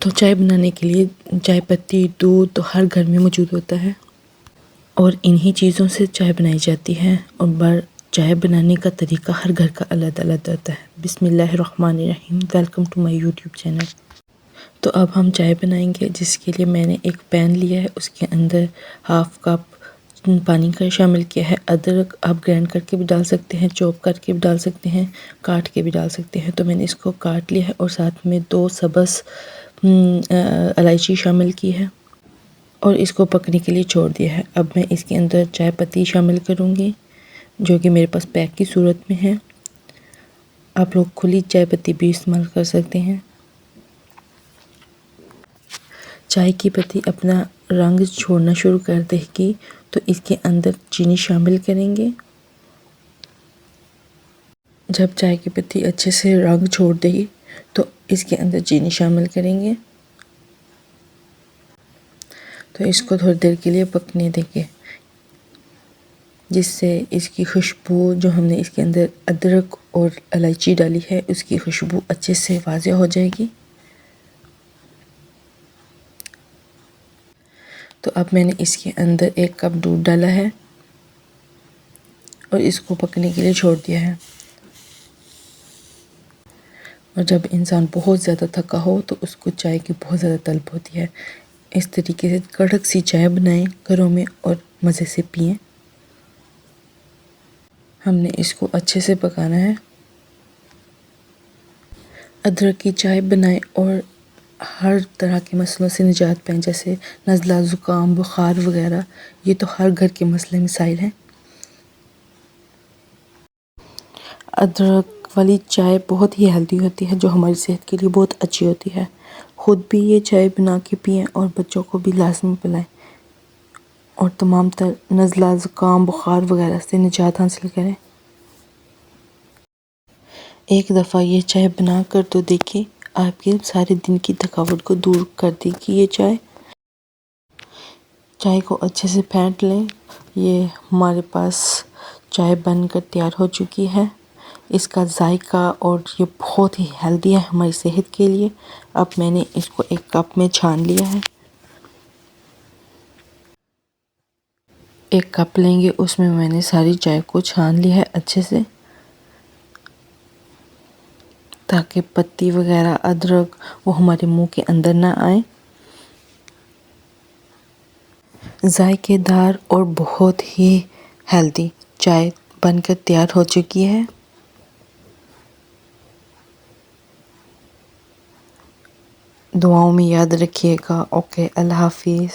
तो चाय बनाने के लिए चाय पत्ती, दूध तो हर घर में मौजूद होता है और इन्हीं चीज़ों से चाय बनाई जाती है। और चाय बनाने का तरीका हर घर का अलग अलग होता है। बिस्मिल्लाहिर्रहमानिर्रहीम। Welcome to my YouTube channel. तो अब हम चाय बनाएंगे, जिसके लिए मैंने एक पैन लिया है, उसके अंदर हाफ़ कप पानी का शामिल किया है। अदरक आप ग्राइंड करके भी डाल सकते हैं, चॉप करके भी डाल सकते हैं, काट के भी डाल सकते हैं। तो मैंने इसको काट लिया है और साथ में 2 सब्ज़ इलायची शामिल की है और इसको पकने के लिए छोड़ दिया है। अब मैं इसके अंदर चाय पत्ती शामिल करूँगी, जो कि मेरे पास पैक की सूरत में है। आप लोग खुली चाय पत्ती भी इस्तेमाल कर सकते हैं। चाय की पत्ती अपना रंग छोड़ना शुरू कर देगी तो इसके अंदर चीनी शामिल करेंगे। जब चाय की पत्ती अच्छे से रंग छोड़ देगी तो इसके अंदर चीनी शामिल करेंगे। तो इसको थोड़ी देर के लिए पकने देंगे, जिससे इसकी खुशबू, जो हमने इसके अंदर अदरक और इलायची डाली है, उसकी खुशबू अच्छे से वाज़ेह हो जाएगी। तो अब मैंने इसके अंदर 1 कप दूध डाला है और इसको पकने के लिए छोड़ दिया है। और जब इंसान बहुत ज़्यादा थका हो तो उसको चाय की बहुत ज़्यादा तलब होती है। इस तरीके से कड़क सी चाय बनाएं घरों में और मज़े से पिएं। हमने इसको अच्छे से पकाना है। अदरक की चाय बनाएं और हर तरह के मसलों से निजात पाएं, जैसे नज़ला, ज़ुकाम, बुखार वगैरह। ये तो हर घर के मसले मसाइल हैं। अदरक वाली चाय बहुत ही हेल्दी होती है, जो हमारी सेहत के लिए बहुत अच्छी होती है। ख़ुद भी ये चाय बना के पिएं और बच्चों को भी लाजमी पिलाएं और तमाम तर नज़ला, ज़ुकाम, बुखार वगैरह से निजात हासिल करें। एक दफ़ा ये चाय बना कर तो देखिए, आपके सारे दिन की थकावट को दूर कर देगी ये चाय। चाय को अच्छे से फेंट लें। ये हमारे पास चाय बनकर तैयार हो चुकी है। इसका जायका और ये बहुत ही हेल्दी है हमारी सेहत के लिए। अब मैंने इसको 1 कप में छान लिया है। 1 कप लेंगे, उसमें मैंने सारी चाय को छान लिया है अच्छे से, ताकि पत्ती वगैरह, अदरक वो हमारे मुंह के अंदर ना आए। जायकेदार और बहुत ही हेल्दी चाय बनकर तैयार हो चुकी है। दुआओं में याद रखिएगा। ओके, अल्लाह हाफिज़।